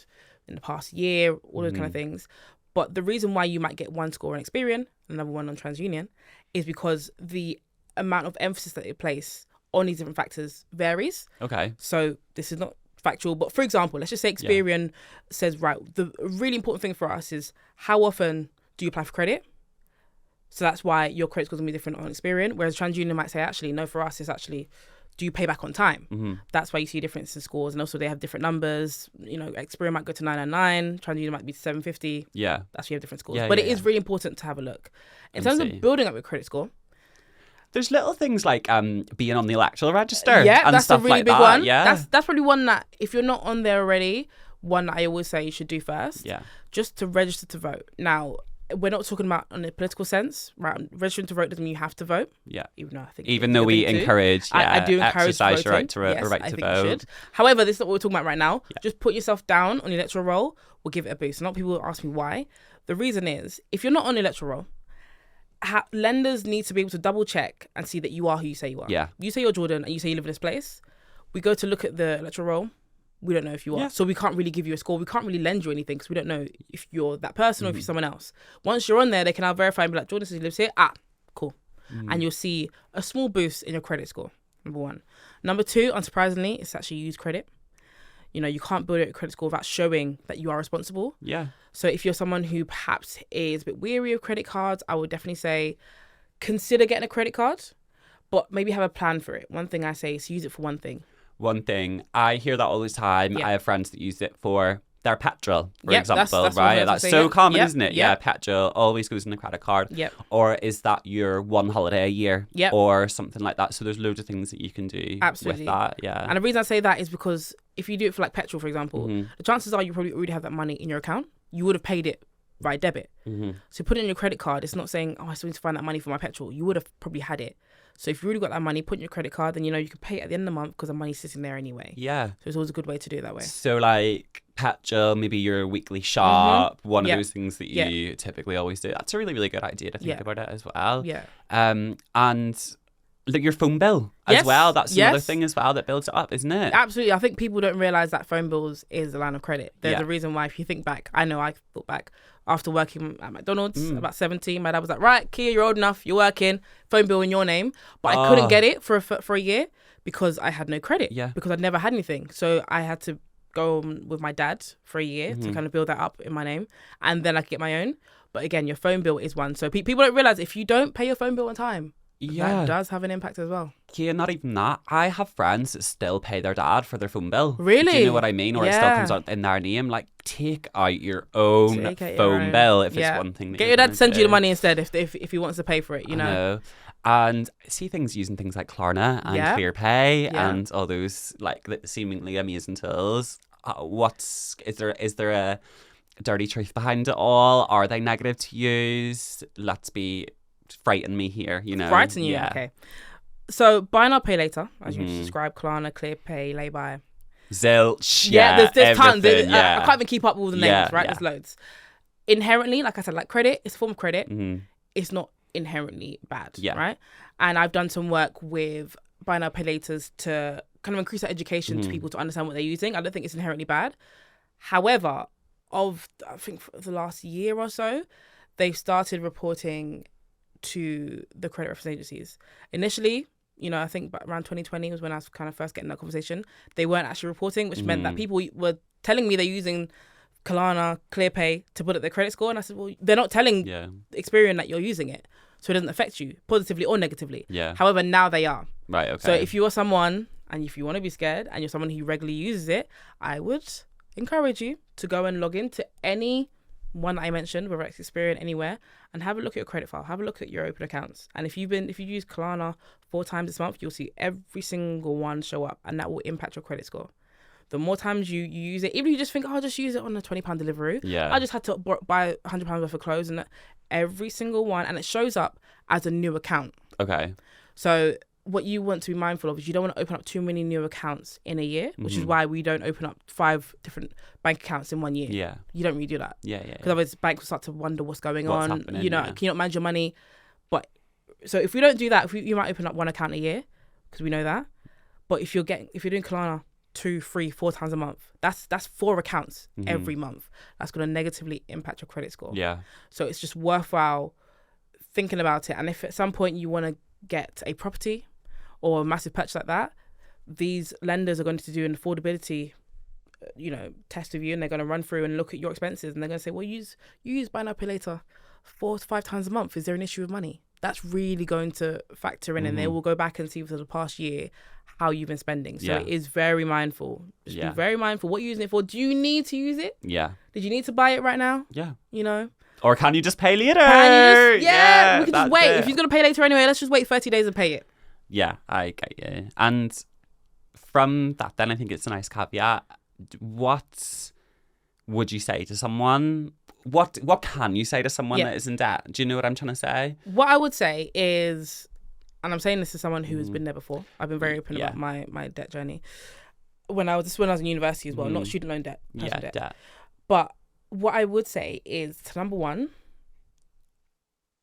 Speaker 2: in the past year, all those kind of things. But the reason why you might get one score on Experian, another one on TransUnion, is because the amount of emphasis that they place on these different factors varies.
Speaker 1: Okay.
Speaker 2: So this is not factual, but for example, let's just say Experian says, right, the really important thing for us is how often do you apply for credit? So that's why your credit score is going to be different on Experian. Whereas TransUnion might say, actually, no, for us, it's actually, do you pay back on time? That's why you see a difference in scores. And also they have different numbers. You know, Experian might go to 999, TransUnion might be 750.
Speaker 1: Yeah.
Speaker 2: That's why you have different scores. But it is really important to have a look. In terms of building up your credit score,
Speaker 1: there's little things like being on the electoral register.
Speaker 2: Yeah,
Speaker 1: and
Speaker 2: that's
Speaker 1: stuff
Speaker 2: a really
Speaker 1: like
Speaker 2: big
Speaker 1: that.
Speaker 2: one.
Speaker 1: Yeah.
Speaker 2: That's probably one that, if you're not on there already, one that I always say you should do first.
Speaker 1: Yeah.
Speaker 2: Just to register to vote. Now, we're not talking about in a political sense, right? Registering to vote doesn't mean you have to vote.
Speaker 1: Yeah.
Speaker 2: Even though
Speaker 1: we encourage,
Speaker 2: I do encourage
Speaker 1: exercise your
Speaker 2: voting.
Speaker 1: right to vote.
Speaker 2: However, this is not what we're talking about right now. Yeah. Just put yourself down on the electoral roll. We'll give it a boost. A lot of people ask me why. The reason is, if you're not on the electoral roll, lenders need to be able to double check and see that you are who you say you are.
Speaker 1: Yeah.
Speaker 2: You say you're Jordan and you say you live in this place. We go to look at the electoral roll. We don't know if you are. So we can't really give you a score. We can't really lend you anything because we don't know if you're that person or if you're someone else. Once you're on there, they can now verify and be like, Jordan says he lives here. Cool. And you'll see a small boost in your credit score, number 1. Number 2, unsurprisingly, it's actually used credit. You know, you can't build a credit score without showing that you are responsible.
Speaker 1: Yeah.
Speaker 2: So if you're someone who perhaps is a bit weary of credit cards, I would definitely say consider getting a credit card, but maybe have a plan for it. One thing I say is use it for one thing.
Speaker 1: One thing. I hear that all the time. I have friends that use it for their petrol, for example,
Speaker 2: that's
Speaker 1: right? That's so common, isn't it?
Speaker 2: Yeah,
Speaker 1: petrol always goes in the credit card.
Speaker 2: Yep.
Speaker 1: Or is that your one holiday a year?
Speaker 2: Yep.
Speaker 1: Or something like that. So there's loads of things that you can do with that. Yeah.
Speaker 2: And the reason I say that is because if you do it for like petrol, for example, the chances are you probably already have that money in your account. You would have paid it by debit. So put it in your credit card. It's not saying, I still need to find that money for my petrol. You would have probably had it. So if you really got that money, put in your credit card, then you know you can pay it at the end of the month because the money's sitting there anyway.
Speaker 1: Yeah.
Speaker 2: So it's always a good way to do it that way.
Speaker 1: So like petrol, maybe your weekly shop, one of those things that you typically always do. That's a really, really good idea to think about it as well.
Speaker 2: Yeah.
Speaker 1: And like your phone bill as well. That's another thing as well that builds it up, isn't it?
Speaker 2: Absolutely. I think people don't realise that phone bills is a line of credit. There's a reason why, if you think back, I know I thought back after working at McDonald's, about 17, my dad was like, right, Kia, you're old enough, you're working, phone bill in your name. But I couldn't get it for a year because I had no credit. Yeah. Because I'd never had anything. So I had to go with my dad for a year to kind of build that up in my name. And then I could get my own. But again, your phone bill is one. So people don't realise if you don't pay your phone bill on time, that does have an impact as well.
Speaker 1: Yeah, not even that. I have friends that still pay their dad for their phone bill.
Speaker 2: Really?
Speaker 1: Do you know what I mean? Or it still comes out in their name. Like, take out your own phone bill if it's one thing that
Speaker 2: get your dad to send you the money instead if he wants to pay for it, you know.
Speaker 1: And see things using things like Klarna and ClearPay and all those like seemingly amazing tools. Is there a dirty truth behind it all? Are they negative to use? Frighten me here, you know.
Speaker 2: Frighten you, okay. So buy now, pay later, as you described, Klarna, ClearPay, Lay-By.
Speaker 1: Zilch,
Speaker 2: there's tons. I can't even keep up with all the names, right? There's loads. Inherently, like I said, like credit, it's a form of credit. It's not inherently bad, right? And I've done some work with buy now, pay laters to kind of increase that education to people to understand what they're using. I don't think it's inherently bad. However, I think for the last year or so, they've started reporting to the credit reference agencies. Initially, you know, I think around 2020 was when I was kind of first getting that conversation. They weren't actually reporting, which meant that people were telling me they're using Klarna, ClearPay to put up their credit score. And I said, well, they're not telling Experian that you're using it. So it doesn't affect you positively or negatively. Yeah. However, now they are.
Speaker 1: Right, okay.
Speaker 2: So if you are someone, and if you want to be scared, and you're someone who regularly uses it, I would encourage you to go and log into any one that I mentioned, whether it's Experian, anywhere, and have a look at your credit file. Have a look at your open accounts. And if you use Klarna 4 times this month, you'll see every single one show up, and that will impact your credit score. The more times you use it, even if you just think, I'll just use it on a £20 delivery. Yeah. I just had to buy £100 worth of clothes, and every single one, and it shows up as a new account.
Speaker 1: Okay.
Speaker 2: So what you want to be mindful of is you don't want to open up too many new accounts in a year, which is
Speaker 1: Mhm.
Speaker 2: why we don't open up 5 different bank accounts in 1 year.
Speaker 1: Yeah.
Speaker 2: You don't really do that.
Speaker 1: Yeah.
Speaker 2: Because otherwise banks will start to wonder what's going
Speaker 1: What's
Speaker 2: on.
Speaker 1: happening,
Speaker 2: You know,
Speaker 1: yeah.
Speaker 2: can you not manage your money? But so if we don't do that, you might open up 1 account a year because we know that. But if you're doing Klarna 2, 3, 4 times a month, that's 4 accounts
Speaker 1: Mhm.
Speaker 2: every month. That's going to negatively impact your credit score.
Speaker 1: Yeah.
Speaker 2: So it's just worthwhile thinking about it. And if at some point you want to get a property or a massive purchase like that, these lenders are going to do an affordability, test of you, and they're going to run through and look at your expenses, and they're going to say, well, you use buy now pay later 4 to 5 times a month. Is there an issue with money? That's really going to factor in, and they will go back and see for the past year how you've been spending. So it is very mindful. Just be very mindful. What you're using it for? Do you need to use it?
Speaker 1: Yeah.
Speaker 2: Did you need to buy it right now?
Speaker 1: Yeah.
Speaker 2: You know?
Speaker 1: Or can you just pay later?
Speaker 2: We can just wait.
Speaker 1: it.
Speaker 2: If he's going to pay later anyway, let's just wait 30 days and pay it.
Speaker 1: Yeah, I get you. And from that, then I think it's a nice caveat. What would you say to someone? What can you say to someone that is in debt? Do you know what I'm trying to say?
Speaker 2: What I would say is, and I'm saying this to someone who has been there before. I've been very open about my debt journey. When I was in university as well, not student loan debt, personal debt. But what I would say is, number one,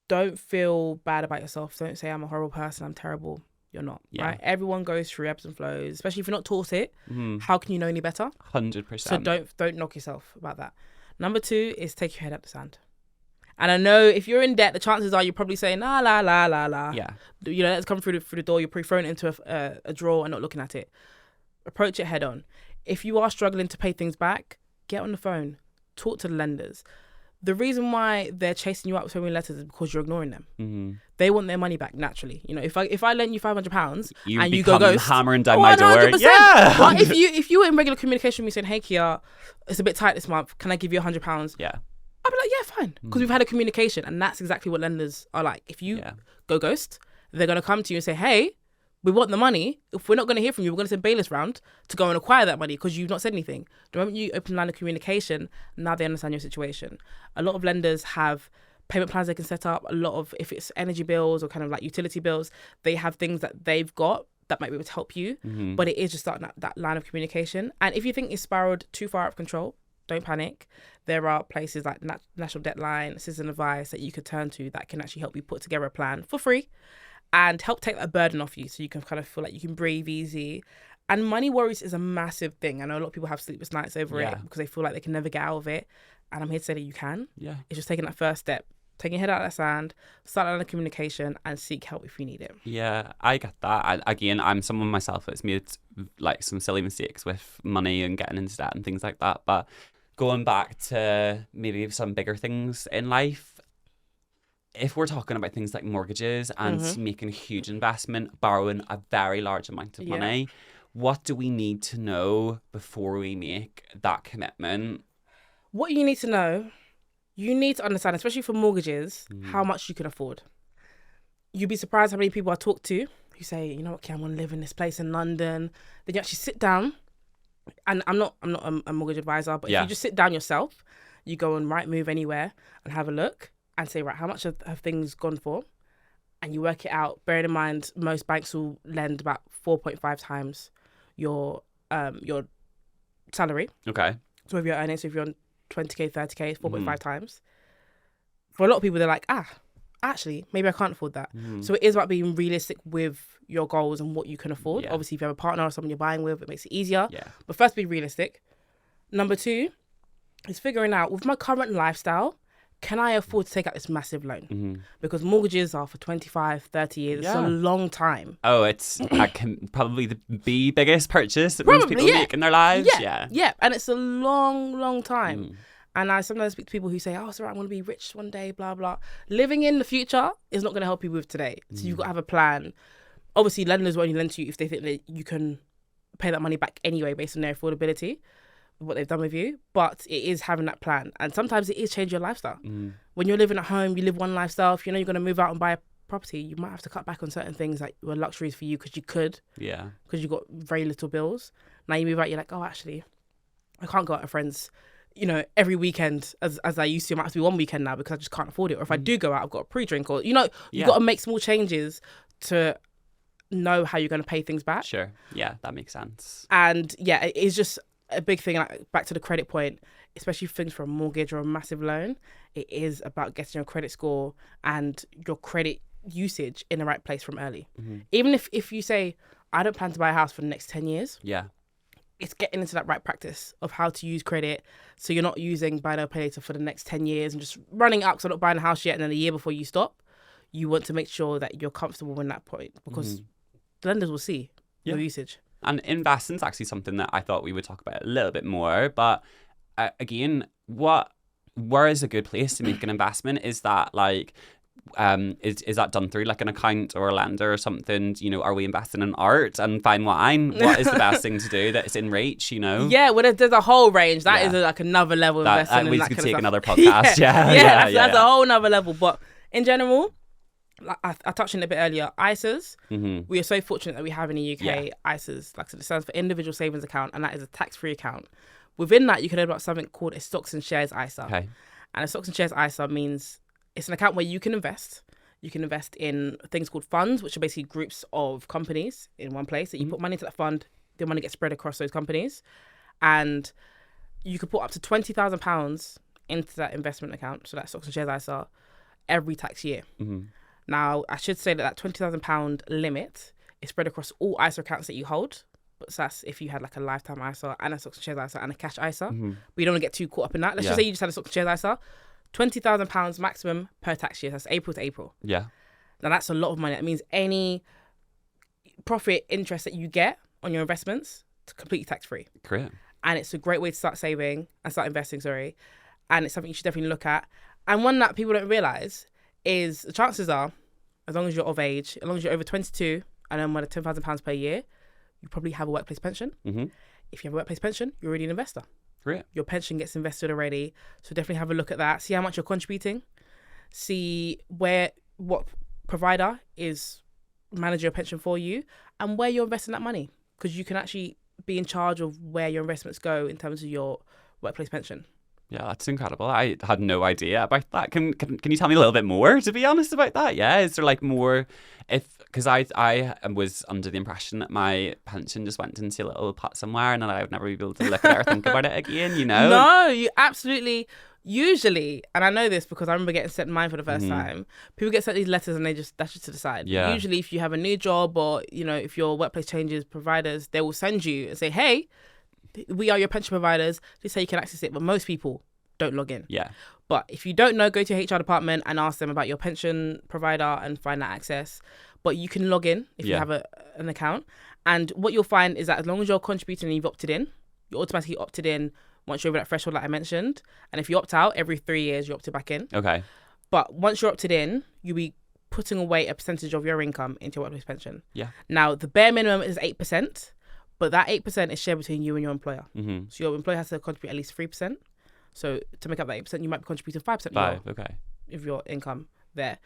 Speaker 2: don't feel bad about yourself. Don't say I'm a horrible person, I'm terrible. You're not, right? Everyone goes through ebbs and flows, especially if you're not taught it. How can you know any better?
Speaker 1: 100%.
Speaker 2: So don't knock yourself about that. Number 2 is take your head out the sand. And I know if you're in debt, the chances are you're probably saying, la, la, la, la, la.
Speaker 1: Yeah.
Speaker 2: Let's come through the door. You're probably throwing it into a drawer and not looking at it. Approach it head on. If you are struggling to pay things back, get on the phone. Talk to the lenders. The reason why they're chasing you up with so many letters is because you're ignoring them. They want their money back naturally. If I lend you £500 and you go ghost,
Speaker 1: hammering down my door.
Speaker 2: 100%.
Speaker 1: Yeah.
Speaker 2: But if you were in regular communication with me saying, hey Kia, it's a bit tight this month, can I give you £100?
Speaker 1: Yeah.
Speaker 2: I'd be like, yeah, fine. Because we've had a communication, and that's exactly what lenders are like. If you go ghost, they're going to come to you and say, hey, we want the money. If we're not going to hear from you, we're going to send bailiffs round to go and acquire that money because you've not said anything. The moment you open the line of communication, now they understand your situation. A lot of lenders have payment plans they can set up. A lot of, if it's energy bills or kind of like utility bills, they have things that they've got that might be able to help you. But it is just starting that line of communication. And if you think it's spiraled too far out of control, don't panic. There are places like National Debt Line, Citizen Advice that you could turn to that can actually help you put together a plan for free and help take that burden off you so you can kind of feel like you can breathe easy. And money worries is a massive thing. I know a lot of people have sleepless nights over it because they feel like they can never get out of it. And I'm here to say that you can. Yeah. It's just taking that first step. Taking your head out of the sand, start on the communication and seek help if you need it.
Speaker 1: Yeah, I get that. Again, I'm someone myself that's made like some silly mistakes with money and getting into debt and things like that. But going back to maybe some bigger things in life, if we're talking about things like mortgages and making a huge investment, borrowing a very large amount of money, what do we need to know before we make that commitment?
Speaker 2: What you need to know, you need to understand, especially for mortgages, how much you can afford. You'd be surprised how many people I talk to who say, you know what, Kim, I want to live in this place in London. Then you actually sit down, and I'm not a mortgage advisor, but if you just sit down yourself, you go on Rightmove anywhere and have a look and say, right, how much have things gone for? And you work it out. Bearing in mind, most banks will lend about 4.5 times your salary.
Speaker 1: Okay.
Speaker 2: So if you're earning, if you're on 20k, 30k, it's 4.5 times. For a lot of people, they're like, actually, maybe I can't afford that. So it is about being realistic with your goals and what you can afford. Obviously, if you have a partner or someone you're buying with, it makes it easier. But first, be realistic. Number 2 is figuring out, with my current lifestyle, can I afford to take out this massive loan? Because mortgages are for 25, 30 years. It's a long time.
Speaker 1: Oh, it's probably the biggest purchase that most people make in their lives.
Speaker 2: Yeah. And it's a long, long time. And I sometimes speak to people who say, oh, it's all right, I'm going to be rich one day, blah, blah. Living in the future is not going to help you with today. So you've got to have a plan. Obviously, lenders will only lend to you if they think that you can pay that money back anyway based on their affordability, what they've done with you. But it is having that plan. And sometimes it is changing your lifestyle. When you're living at home, you live one lifestyle. If you know you're going to move out and buy a property, you might have to cut back on certain things that were luxuries for you because you could. Yeah. Because you've got very little bills. Now you move out, you're like, oh, actually, I can't go out with friends, every weekend as I used to. It might have to be one weekend now because I just can't afford it. Or if I do go out, I've got a pre-drink, or, you've got to make small changes to know how you're going to pay things back.
Speaker 1: Sure. Yeah, that makes sense.
Speaker 2: And yeah, it is just a big thing. Like, back to the credit point, especially things for a mortgage or a massive loan, it is about getting your credit score and your credit usage in the right place from early. Even if you say, I don't plan to buy a house for the next 10 years.
Speaker 1: Yeah.
Speaker 2: It's getting into that right practice of how to use credit, so you're not using buy now, pay later for the next 10 years and just running up, so not buying a house yet, and then a year before you stop. You want to make sure that you're comfortable in that point, because the lenders will see your usage.
Speaker 1: And investing's actually something that I thought we would talk about a little bit more. But again, where is a good place to make an investment? Is that like... is that done through like an account or a lender or something? You know, are we investing in art and fine wine? What is the best thing to do that is in reach, you know?
Speaker 2: Yeah, well, there's a whole range. That is like another level of investing.
Speaker 1: We
Speaker 2: that
Speaker 1: could
Speaker 2: kind of
Speaker 1: take
Speaker 2: stuff.
Speaker 1: another podcast.
Speaker 2: That's a whole nother level. But in general, like I touched on it a bit earlier, ISAs, we are so fortunate that we have in the UK ISAs. Like, so it stands for Individual Savings Account, and that is a tax-free account. Within that, you can open up something called a Stocks and Shares ISA.
Speaker 1: Okay.
Speaker 2: And a Stocks and Shares ISA means it's an account where you can invest. You can invest in things called funds, which are basically groups of companies in one place. That you put money into that fund, the money gets spread across those companies. And you could put up to £20,000 into that investment account, so that Stocks and Shares ISA, every tax year. Now, I should say that £20,000 limit is spread across all ISA accounts that you hold. But that's if you had like a lifetime ISA and a Stocks and Shares ISA and a cash ISA. But you don't want to get too caught up in that. Let's just say you just had a Stocks and Shares ISA. £20,000 maximum per tax year. That's April to April.
Speaker 1: Yeah.
Speaker 2: Now, that's a lot of money. That means any profit interest that you get on your investments is completely tax-free.
Speaker 1: Great.
Speaker 2: And it's a great way to start saving and start investing, And it's something you should definitely look at. And one that people don't realise is the chances are, as long as you're of age, as long as you're over 22 and earn more than £10,000 per year, you probably have a workplace pension. If you have a workplace pension, you're already an investor.
Speaker 1: Great.
Speaker 2: Your pension gets invested already. So definitely have a look at that. See how much you're contributing. See what provider is managing your pension for you and where you're investing that money. Because you can actually be in charge of where your investments go in terms of your workplace pension.
Speaker 1: Yeah, that's incredible. I had no idea about that. Can you tell me a little bit more, to be honest, about that? Yeah, is there like more... Because I was under the impression that my pension just went into a little pot somewhere and that I would never be able to look at it or think about it again, you know?
Speaker 2: No, you absolutely... Usually, and I know this because I remember getting sent mine for the first time, people get sent these letters and they just dash it to the side.
Speaker 1: Yeah.
Speaker 2: Usually, if you have a new job or, you know, if your workplace changes providers, they will send you and say, hey, we are your pension providers. This is how you can access it. But most people don't log in.
Speaker 1: Yeah.
Speaker 2: But if you don't know, go to your HR department and ask them about your pension provider and find that access. But you can log in if you have an account. And what you'll find is that as long as you're contributing and you've opted in, you're automatically opted in once you're over that threshold like I mentioned. And if you opt out, every 3 years, you opt it back in.
Speaker 1: Okay.
Speaker 2: But once you're opted in, you'll be putting away a percentage of your income into your workplace pension.
Speaker 1: Yeah.
Speaker 2: Now, the bare minimum is 8%, but that 8% is shared between you and your employer. So your employer has to contribute at least 3%. So to make up that 8%, you might be contributing 5% of your income there.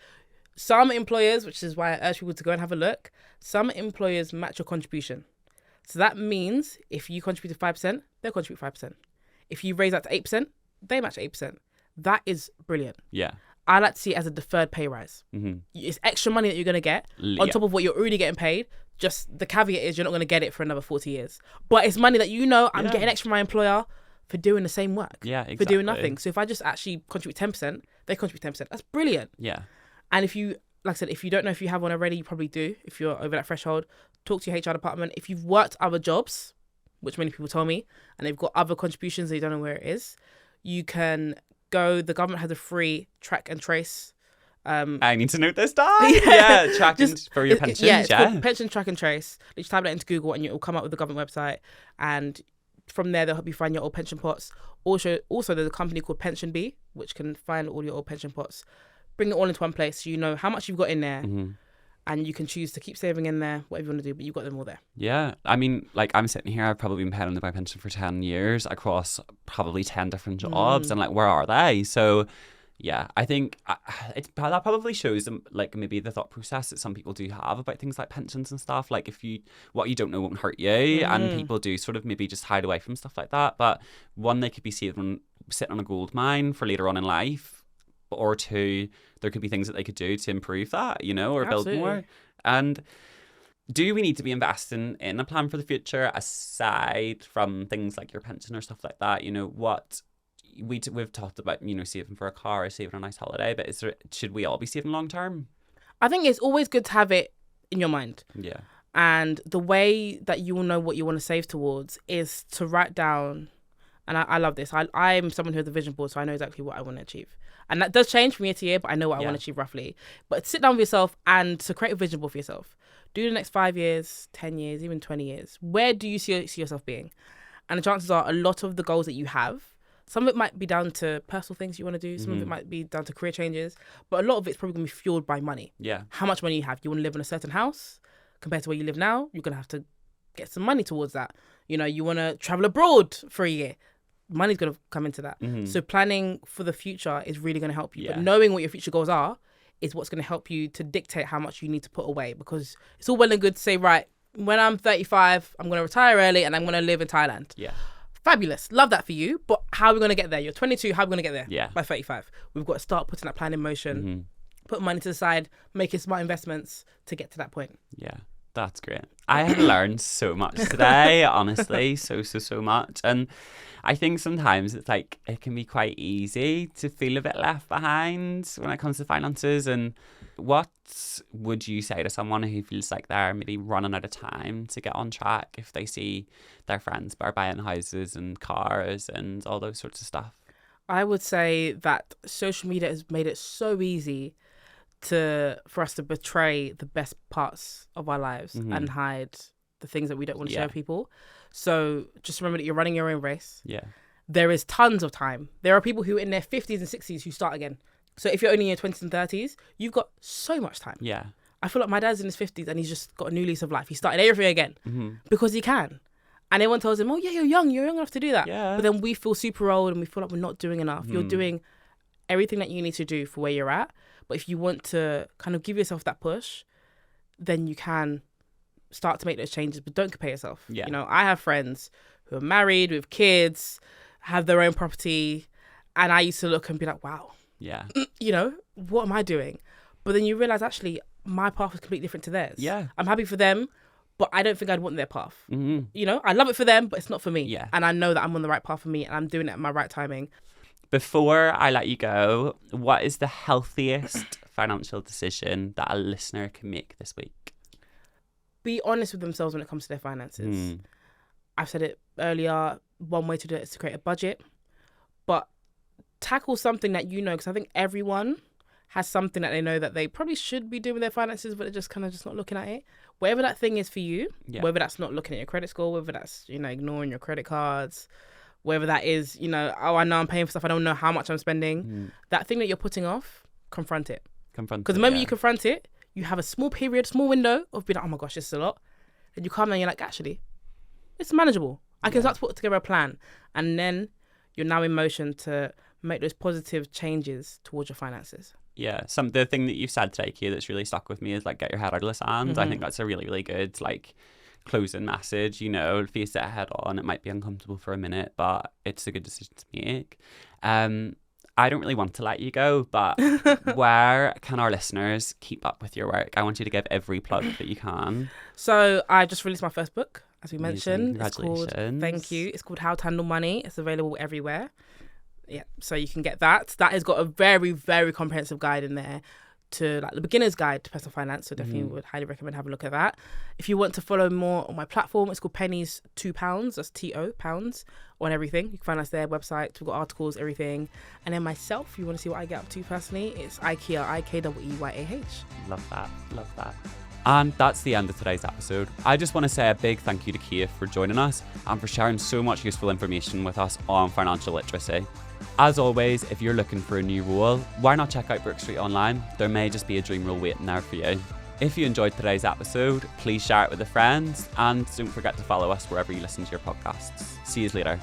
Speaker 2: Some employers, which is why I urge people to go and have a look, some employers match your contribution. So that means if you contribute to 5%, they'll contribute 5%. If you raise that to 8%, they match 8%. That is brilliant.
Speaker 1: Yeah.
Speaker 2: I like to see it as a deferred pay rise. It's extra money that you're going to get on top of what you're already getting paid. Just the caveat is you're not going to get it for another 40 years. But it's money that I'm getting extra from my employer for doing the same work.
Speaker 1: Yeah, exactly.
Speaker 2: For doing nothing. So if I just actually contribute 10%, they contribute 10%. That's brilliant.
Speaker 1: Yeah.
Speaker 2: And if you, like I said, if you don't know if you have one already, you probably do. If you're over that threshold, talk to your HR department. If you've worked other jobs, which many people told me, and they've got other contributions, they don't know where it is, you can go, the government has a free track and trace.
Speaker 1: I need to note this down. Yeah, tracking for your pensions.
Speaker 2: Yeah, it's called pension track and trace. You just type that into Google and it will come up with the government website. And from there, they'll help you find your old pension pots. Also, there's a company called Pension Bee, which can find all your old pension pots, bring it all into one place so you know how much you've got in there. And you can choose to keep saving in there, whatever you want to do, but you've got them all there.
Speaker 1: Yeah. I mean, like, I'm sitting here, I've probably been paying into my pension for 10 years across probably 10 different jobs. And, like, where are they? So, yeah, I think that probably shows them, like, maybe the thought process that some people do have about things like pensions and stuff. Like, what you don't know won't hurt you. And people do sort of maybe just hide away from stuff like that. But one, they could be sitting on a gold mine for later on in life. Or two, there could be things that they could do to improve that, you know, or build more. And Do we need to be investing in a plan for the future aside from things like your pension or stuff like that? You know, what we've talked about, you know, saving for a car or saving a nice holiday, but should we all be saving long term?
Speaker 2: I think it's always good to have it in your mind.
Speaker 1: Yeah.
Speaker 2: And the way that you will know what you want to save towards is to write down, and I love this. I'm someone who has a vision board, so I know exactly what I want to achieve. And that does change from year to year, but I know what I want to achieve roughly. But sit down with yourself and to create a vision board for yourself. Do the next 5 years, 10 years, even 20 years. Where do you see yourself being? And the chances are a lot of the goals that you have, some of it might be down to personal things you want to do. Some of it might be down to career changes. But a lot of it's probably going to be fueled by money.
Speaker 1: Yeah.
Speaker 2: How much money you have. You want to live in a certain house compared to where you live now. You're going to have to get some money towards that. You know, you want to travel abroad for a year. Money's going to come into that. So planning for the future is really going to help you.
Speaker 1: Yeah.
Speaker 2: But knowing what your future goals are is what's going to help you to dictate how much you need to put away. Because it's all well and good to say, right, when I'm 35, I'm going to retire early and I'm going to live in Thailand.
Speaker 1: Yeah.
Speaker 2: Fabulous. Love that for you. But how are we going to get there? You're 22. How are we going to get there?
Speaker 1: Yeah.
Speaker 2: By 35. We've got to start putting that plan in motion, put money to the side, making smart investments to get to that point.
Speaker 1: Yeah. That's great. I have learned so much today, honestly, so much. And I think sometimes it's like it can be quite easy to feel a bit left behind when it comes to finances. And what would you say to someone who feels like they're maybe running out of time to get on track if they see their friends are buying houses and cars and all those sorts of stuff?
Speaker 2: I would say that social media has made it so easy for us to betray the best parts of our lives and hide the things that we don't want to share with people. So just remember that you're running your own race.
Speaker 1: Yeah.
Speaker 2: There is tons of time. There are people who are in their 50s and 60s who start again. So if you're only in your 20s and 30s, you've got so much time.
Speaker 1: Yeah.
Speaker 2: I feel like my dad's in his 50s and he's just got a new lease of life. He started everything again because he can. And everyone tells him, oh yeah, you're young enough to do that.
Speaker 1: Yeah.
Speaker 2: But then we feel super old and we feel like we're not doing enough. You're doing everything that you need to do for where you're at. But if you want to kind of give yourself that push, then you can start to make those changes, but don't compare yourself.
Speaker 1: Yeah.
Speaker 2: You know, I have friends who are married with kids, have their own property, and I used to look and be like, wow,
Speaker 1: Yeah.
Speaker 2: you know, what am I doing? But then you realize actually my path is completely different to theirs.
Speaker 1: Yeah.
Speaker 2: I'm happy for them, but I don't think I'd want their path. You know, I love it for them, but it's not for me.
Speaker 1: Yeah.
Speaker 2: And I know that I'm on the right path for me and I'm doing it at my right timing.
Speaker 1: Before I let you go, what is the healthiest financial decision that a listener can make this week?
Speaker 2: Be honest with themselves when it comes to their finances. I've said it earlier, one way to do it is to create a budget, but tackle something that you know, because I think everyone has something that they know that they probably should be doing with their finances, but they're just kind of just not looking at it. Whatever that thing is for you, whether that's not looking at your credit score, whether that's, you know, ignoring your credit cards, whether that is, you know, oh, I know I'm paying for stuff, I don't know how much I'm spending. That thing that you're putting off, confront it. Because the moment you confront it, you have a small window of being like, oh my gosh, this is a lot. And you come and you're like, actually, it's manageable. I can start to put together a plan. And then you're now in motion to make those positive changes towards your finances.
Speaker 1: Yeah, the thing that you've said today, Kia, that's really stuck with me is like, get your head out of the sand. I think that's a really, really good like closing message. You know, face it head on. It might be uncomfortable for a minute, but it's a good decision to make. I don't really want to let you go, but where can our listeners keep up with your work? I want you to give every plug that you can.
Speaker 2: So I just released my first book, as we mentioned.
Speaker 1: Congratulations.
Speaker 2: It's called, thank you. It's called How to Handle Money. It's available everywhere. Yeah, so you can get that. That has got a very, very comprehensive guide in there to like the beginner's guide to personal finance. So definitely would highly recommend having a look at that. If you want to follow more on my platform, it's called Pennies £2. That's TO pounds on everything. You can find us there, website. We've got articles, everything. And then myself, if you want to see what I get up to personally, it's IKEA, IKEYAH.
Speaker 1: Love that. And that's the end of today's episode. I just want to say a big thank you to Kia for joining us and for sharing so much useful information with us on financial literacy. As always, if you're looking for a new role, why not check out Brook Street online? There may just be a dream role waiting there for you. If you enjoyed today's episode, please share it with a friend and don't forget to follow us wherever you listen to your podcasts. See you later.